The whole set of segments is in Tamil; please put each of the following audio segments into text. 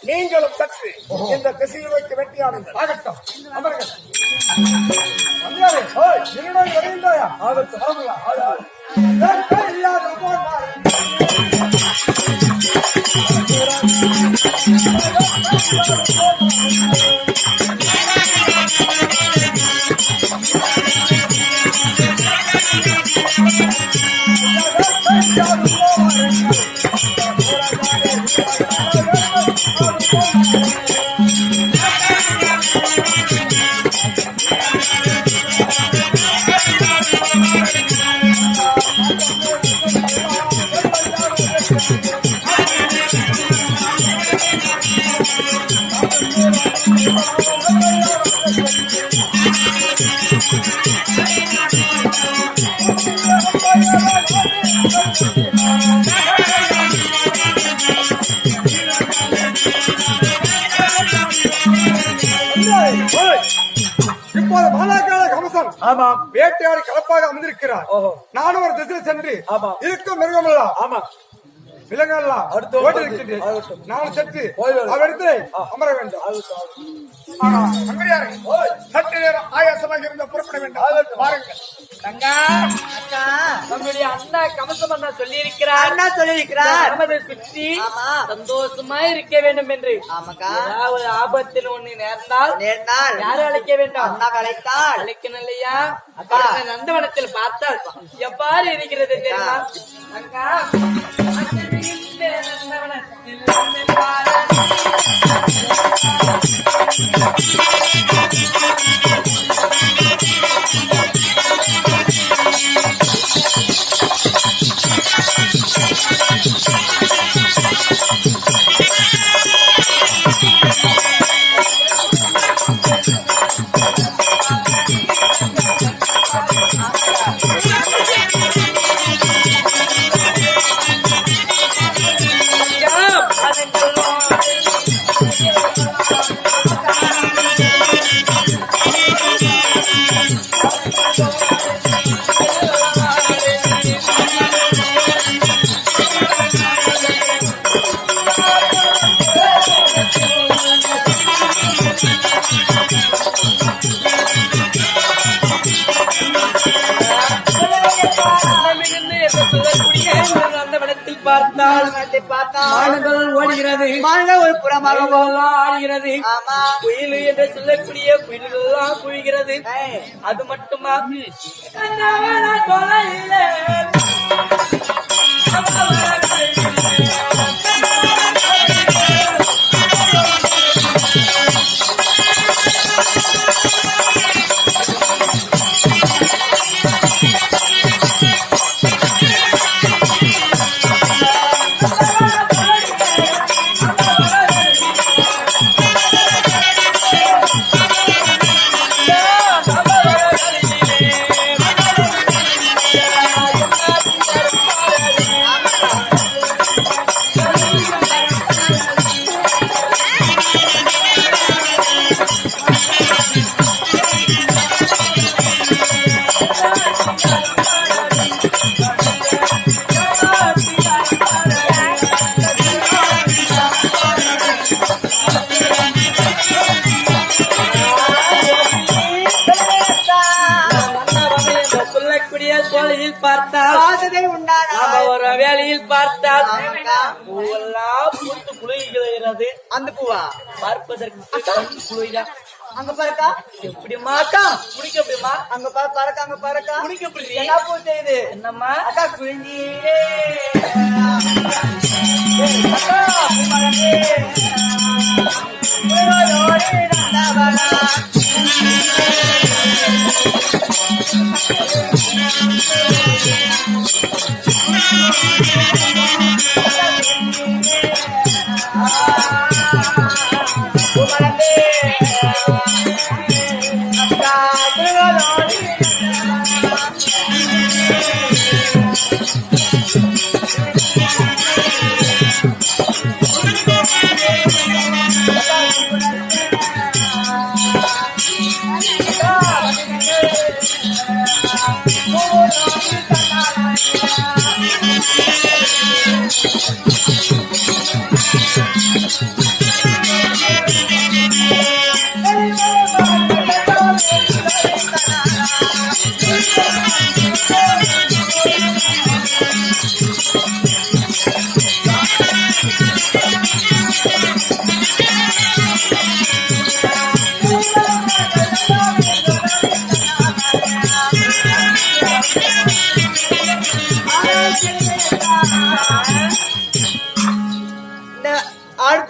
நீங்களும் சற்று இந்த திசையை வைக்க வெட்டியாடுங்கள். ஆகட்டும், அமருங்கள். என்னோட வருகின்றாயா? ஆகட்டும், இப்போது பாலாக்கால கமசன் வேட்டையாடி கலப்பாக அமர்ந்திருக்கிறார். நானும் ஒரு திசையில் சென்று இருக்கும் மிருகமெல்லாம் விலங்கெல்லாம் நானும் சென்று அவரிடத்திலே அமர வேண்டும். சற்று நேரம் ஆயாசமாக இருந்த புறப்பட வேண்டும். பாருங்கள் நம்முடைய அண்ணா கமசம் அண்ணா சொல்லியிருக்கிறார் நமது சுற்றி சந்தோஷமா இருக்க வேண்டும் என்று. ஒரு ஆபத்தில் ஒண்ணு நேர்ந்தால் யாரும் அழைக்க வேண்டாம், அழைக்கணும் இல்லையா? நந்தவனத்தில் பார்த்தால் எவ்வாறு இருக்கிறது தெரியுமா? அக்கா ஓடுகிறது, ஒரு புறமாக ஆடுகிறது. குயில் என்று சொல்லக்கூடிய குயில்கள் குழிகிறது. அது மட்டுமா வேலையில் பார்த்தால் பூத்து குளிர்கிறது. அந்த பூவா பார்ப்பதற்கு குளிரா அங்க பாருக்கா எப்படி மாக்கா குடிக்க எப்படிமா அங்க பாருக்கா அங்க பாருக்கா குடிக்க எப்படி என்ன பூ செய்யுது என்னம்மா அக்கா குளிஞ்சியே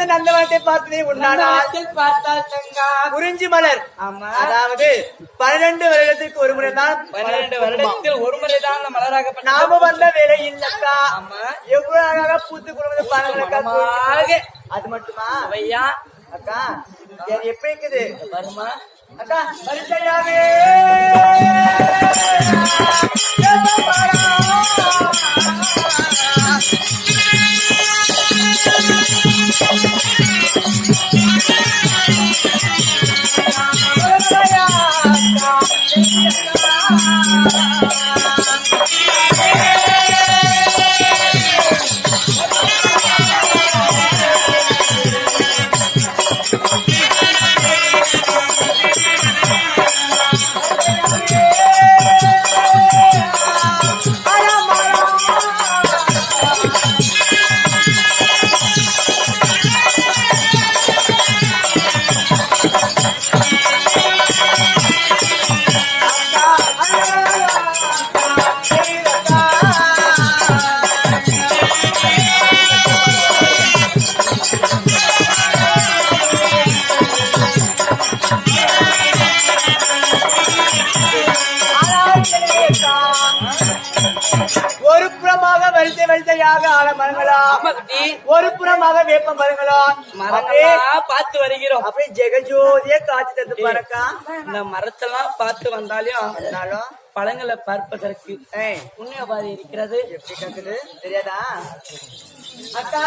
அந்த நந்தவனத்தை பார்த்ததே உண்டானால் பார்த்தால் தங்கா குறிஞ்சி மலர். அதாவது 12 வருடத்திற்கு ஒரு முறைதான் 12 வருடத்தில் ஒரு முறைதான் மலராக நாம வந்த வேலை இல்லக்கா. எவ்வளவு அழகாக பூத்து குடும்பத்தை பாருங்க. அது மட்டுமா ஐயா அக்கா எப்படி இருக்குது வருமா அக்கா பரிசையாவே ஒரு புறமாக வரிசை வரிசையாக ஆழ மரங்களா ஒரு புறமாக வேப்ப மரங்களா பார்த்து வருகிறோம். அப்படியே ஜெகஜோதிய காட்சி தந்து பாருக்கா. இந்த மரத்தெல்லாம் பார்த்து வந்தாலும் பழங்களை பார்ப்பதற்கு புண்ணியபாதி இருக்கிறது. எப்படி கேக்குது தெரியாதா அக்கா?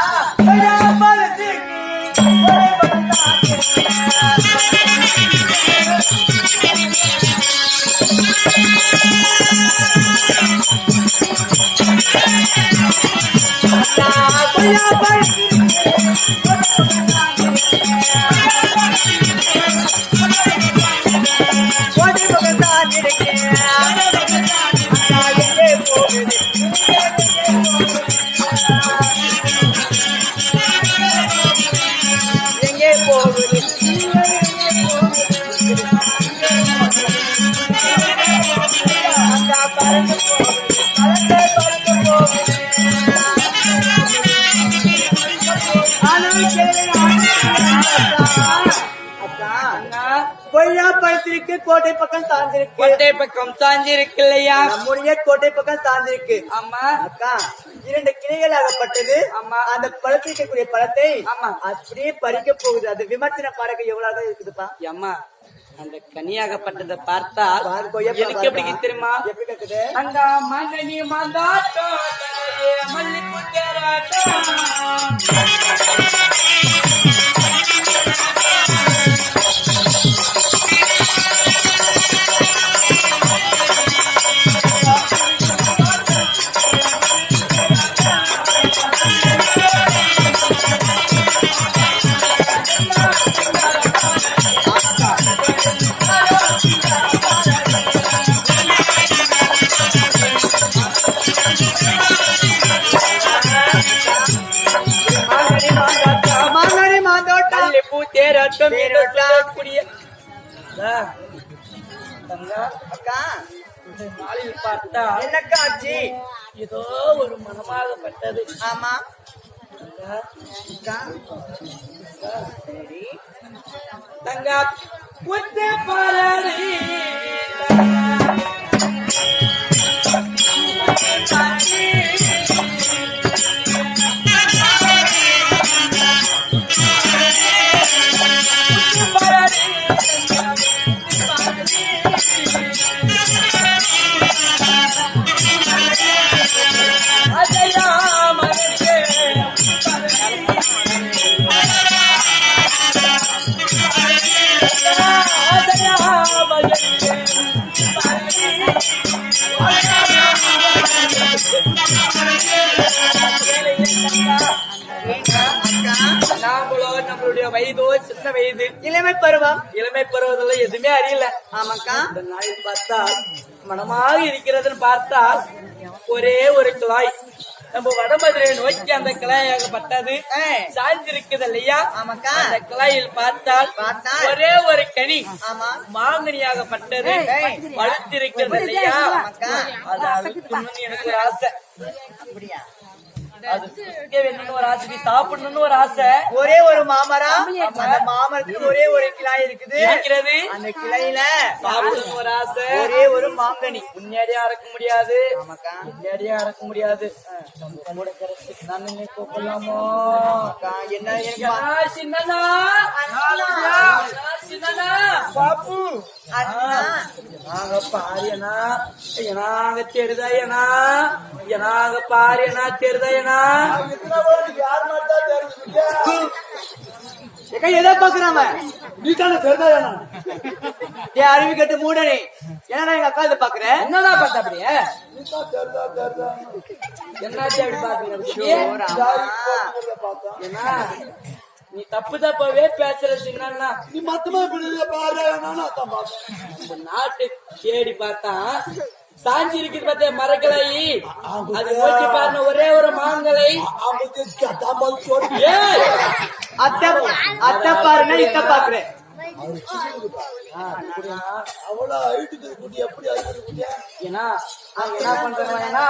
எங்கே போகுது கொய்யா பழத்திற்கு கோட்டை பக்கம் சார்ந்திருக்கு. கோட்டை பக்கம் சார்ந்திருக்கு இல்லையா? நம்முடைய கோட்டை பக்கம் சார்ந்திருக்கு. ஆமா அக்கா 2 கிளைகள் ஆகப்பட்டது. ஆமா அந்த பழத்திற்கக்கூடிய பழத்தை ஆமா அப்படியே பறிக்க போகுது. அது விமர்சன பார்க்க எவ்வளவு இருக்குதுப்பா அம்மா. அந்த கனியாகப்பட்டதை பார்த்தா எனக்கு எப்படி தெரியுமா? எப்படி கேக்குது? அந்த மங்கனி மாந்தாட்டோ மல்லிப்பூ தேராட்டம் பார்த்தா என்ன காட்சி? ஏதோ ஒரு மனமாகப்பட்டது. ஆமா தங்கா குத்து பாரடி நம்மளுடைய வயதோ சின்ன வயது இளமை பருவம். இளமை பருவத்துல எதுவுமே அறியல. ஆமாக்கா இந்த நாளில் பார்த்தா மனமாக இருக்கிறதுன்னு பார்த்தா ஒரே ஒரு குழாய் நம்ம வடமதுரை நோக்கி அந்த கிளாயாகப்பட்டது சாய்ந்திருக்குது இல்லையா? ஆமாக்கா அந்த கிளாயில் பார்த்தால் ஒரே ஒரு கனி மாங்கனியாகப்பட்டது வளர்த்திருக்கிறது இல்லையா? அது அழுத்தணும்னு எனக்கு ஆசை. அது சுத்த வேணும்னு ஒரு ஆசை, சாப்பிடணும்னு ஒரு ஆசை. ஒரே ஒரு மாமரம், அந்த மாமரத்துக்கு ஒரே ஒரு கிளை இருக்குது. அந்த கிளையில சாப்பிடணும்னு ஒரு ஆசை, ஒரே ஒரு மாங்கனி. முன்னாடியே அறக்க முடியாது, முன்னாடியே அறக்க முடியாது. நான் நினை கூப்பிடலாமோ? என்ன எனக்கு சின்னதா சின்னதா பாப்பு நாங்க பாரியனா எனாங்க தெரிதா ஏனா எனாங்க பாரியனா தெரிதா ஏனா யார் மாட்டா தெரிஞ்சு எதை பாக்குறாம நீ தானே தெரிஞ்சா ஏன் அறிவு கட்டு மூடனே? ஏன்னா எங்க அக்கா இதை பாக்குறேன். என்னதான் பார்த்தா அப்படியே தெரிஞ்சா என்னாச்சு அப்படி பாக்குறீங்க? ஏன்னா நீ தப்பு தப்பாவே பேசுற சின்னா நீ மொத்தமா இப்படி பாரு நானும் அதான் பார்த்தேன். இந்த நாட்டு தேடி பார்த்தா சாஞ்சி இருக்குது பார்த்தே மரக்கலை, அது நோக்கி பாருங்க ஒரே ஒரு மாங்கலை. ஏய் அத்தை அத்தை பாருன்னா இத்த பாக்குறேன். அவ்வளவு ஐட்டுக்கு குட்டி எப்படி அழுது குட்டியா ஏன்னா நாங்க என்ன பண்றாங்களா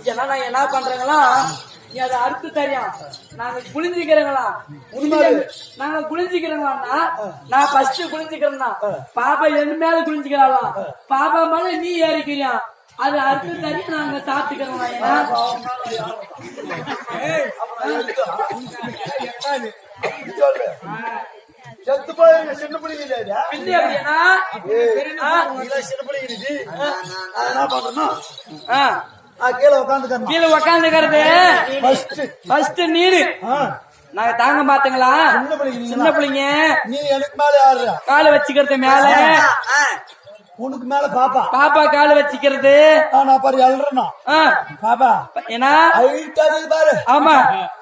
ஏன்னா நான் என்ன பண்றாங்களா நீ அதை அறுத்து தெரியும். நாங்க குளிஞ்சிக்கிறங்களா நாங்க குளிஞ்சிக்கிறோம்னா நான் ஃபர்ஸ்ட் குளிஞ்சிக்கிறேன்னா பாப்பா என் மேல குளிஞ்சிக்கிறாளா, பாப்பா மேல நீ ஏறிக்கிறியா, அது அறுத்து தெரியும். நாங்க சாப்பிட்டுக்கிறோம். செத்து போய் சின்ன பிள்ளைங்க இல்லையா பின்ன அப்படின்னா சின்ன பிள்ளைங்க இருக்கு. என்ன பண்ணணும்? ஆ கீழே உட்காந்துக்கணும். கீழே உக்காந்துக்கிறது ஃபர்ஸ்ட் நீரு நாங்க தாங்க மாட்டோங்களா? சின்ன பிள்ளைங்க நீ எனக்கு மேல யாரு காலை வச்சுக்கிறது மேல, உனக்கு மேல பாப்பா பாப்பா காலை வச்சுக்கிறது. நான் பாரு எழுறேன்னா பாப்பா ஏன்னா ஐட்டாது பாரு. ஆமா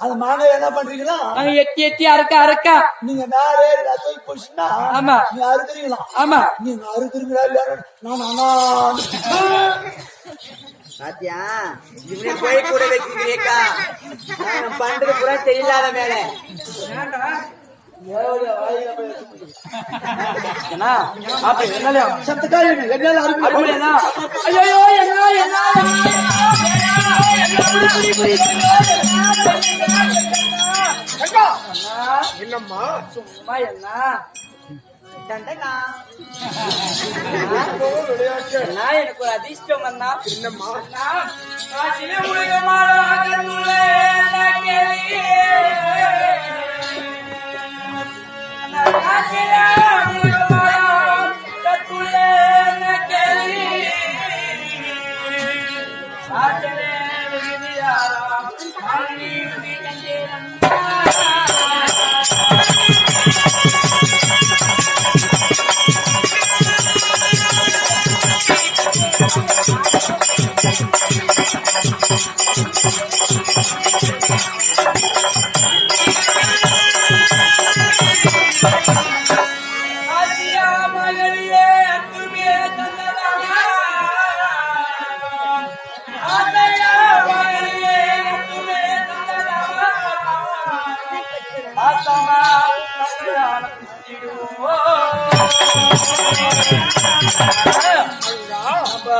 அது மாங்காய் என்ன பண்றீங்கன்னா நாங்க எத்தி எத்தி அறுக்கா நீங்க மேல ஏறி ரசோய் போச்சுன்னா ஆமா நீ அறுக்குறீங்களா? ஆமா நீங்க அறுக்குறீங்களா இல்லையா? நான் அண்ணா பாத்தியா இப்படி போய் கூட வச்சுக்கிறேக்கா. பண்றது கூட தெரியலாத மேல ஏன்னா அப்படி என்னாலயும் சத்தக்காரி என்னால அப்படியா? ஐயோ என்னம்மா சும்மா என்ன எனக்கு ஒரு அதிர்ஷ்டம் அண்ணா. என்னம்மா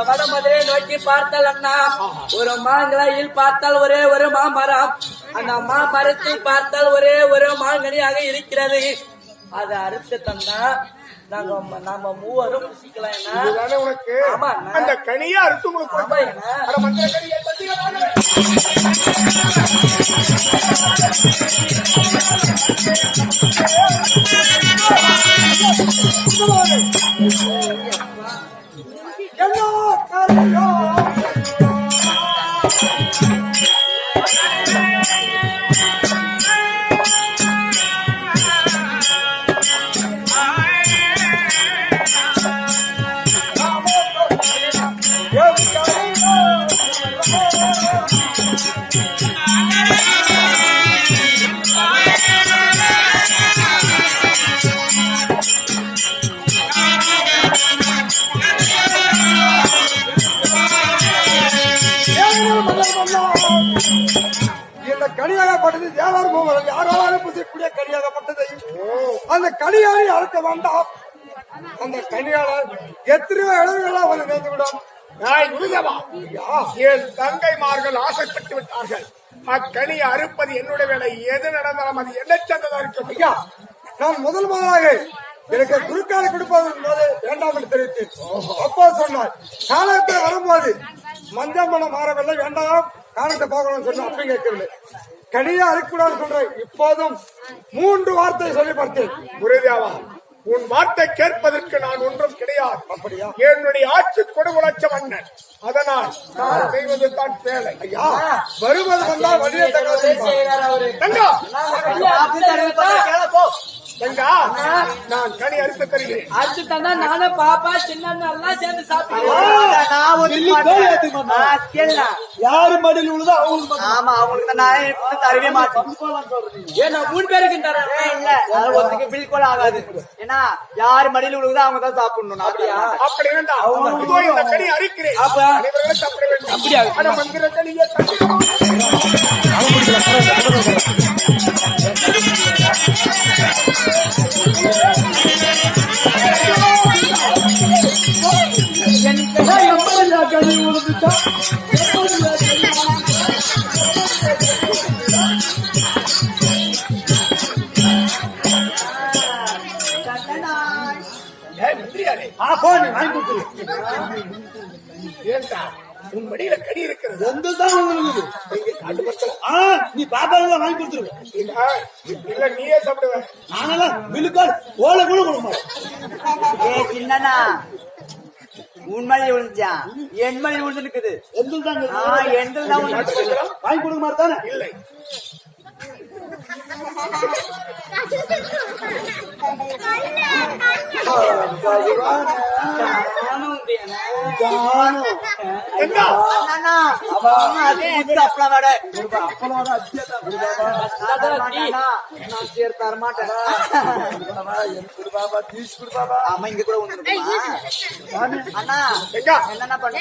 வடமதுரை நோக்கி பார்த்தால் அண்ணா ஒரு மாங்கலையில் பார்த்தால் ஒரே ஒரு மாமரம், அந்த மாமரத்தில் பார்த்தால் ஒரே ஒரு மாங்கனியாக இருக்கிறது. அதை அறுத்து தந்தா நாம மூவரும் புசிக்கலாம். உனக்கு ஆமா அந்த கனியை அறுத்து இந்த கனியாகப்பட்டது வியாபாரம் யாராலும் புசிக்கூடிய கனியாகப்பட்டது. அந்த கனியாளி அறுக்க வேண்டாம். அந்த கனியாளர் எத்தனையோ இடங்கள்லாம் வந்து நேர்ந்து விடும். என் தங்கைமார்கள் ஆசைப்பட்டு விட்டார்கள். அக்கனியை அறுப்பது என்னுடைய வேலை. எது நடந்தாலும் அது என்ன சேர்ந்ததா இருக்கும். ஐயா, நான் முதலாக எனக்கு குறுக்கால கொடுப்பதன் போது வேண்டாம் என்று தெரிவித்தேன். அப்பா சொன்னார், காலத்தில் வரும்போது மஞ்சள் மனம் மாறவில்லை, வேண்டாம் காலத்தை பார்க்கணும்னு சொன்ன. அப்படி கேட்கவில்லை, கனியா அறுக்கூடாது சொல்றேன். இப்போதும் 3 வார்த்தை சொல்லி பார்த்தேன். குருதேவா, உன் வார்த்தை கேட்பதற்கு நான் ஒன்றும் கிடையாது. அப்படியா? என்னுடைய ஆட்சி கொடுகுலச்ச மன்னன். அதனால் நான் செய்வது தான் வேலை. ஐயா, வருவது வந்தால் வழியை செய்யறாரு அவரு. தங்கா, போ. தங்கா, நான் கனி அறுத்து தருகிறேன். அடுத்து தந்தா நானும் பாப்பா சின்ன எல்லாம் சேர்ந்து சாப்பிடுவோம். யாரு மடியில் உள்ளதோ அவங்களுக்கு ஆமா, அவங்களுக்கு நான் தரவே மாட்டேன். ஏன்னா 3 பேருக்கு தரேன். இல்ல, அது ஒருத்தருக்கு பில்குல் ஆகாது. ஏன்னா யாரு மடியில் உள்ளதோ அவங்க தான் சாப்பிடணும். அப்படியா? அப்படி இருந்தால் இதோ இந்த கனி அறுக்கிறேன். அனைவர்களும் சாப்பிட வேண்டும். அப்படியா? ஆனா மந்திர கனியை மந்திரியாரே, வாங்கி கொடுத்துரு. ஏன்டா உன் மடியில கனி இருக்கிறது. நீ பாப்பா வாங்கி கொடுத்துரு. இல்ல நீயே சாப்பிடுவேன். நானெல்லாம் விழுக்கால் ஓலை கூட கொடுக்க மாட்டேன். ஏ சின்னனா, உன் மணி விழுந்துச்சா? என் மணி விழுந்து இருக்குது. எந்த தான் வாங்கி கொடுக்க மாட்டானே. இல்லை, ஆமா, இங்க கூட ஒண்ணு அண்ணா. என்னன்னா பண்ணா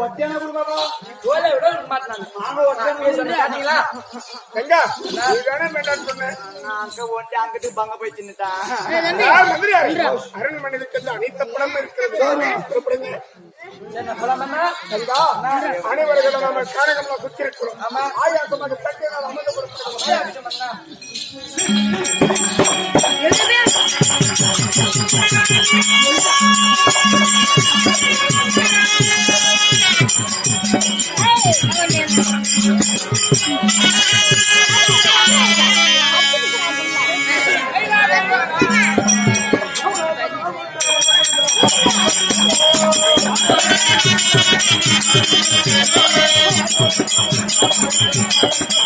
ஒட்டியான குடும்பம் ஓலை விட மாட்டாங்க. கங்கா, நீ வேணும் வேண்டாம்னு சொன்னேன். அங்கிட்டு பங்க போய் சின்னதான். மந்திரியாரே, அரண்மனைக்கு அனைத்து படம் இருக்கிறது. அனைவர்களும் நம்ம காரகம்லாம் சுற்றி இருக்கிறோம். ஆயாசமாக தட்டினால் அமர்ந்து கொடுக்கிறோம். Thank you.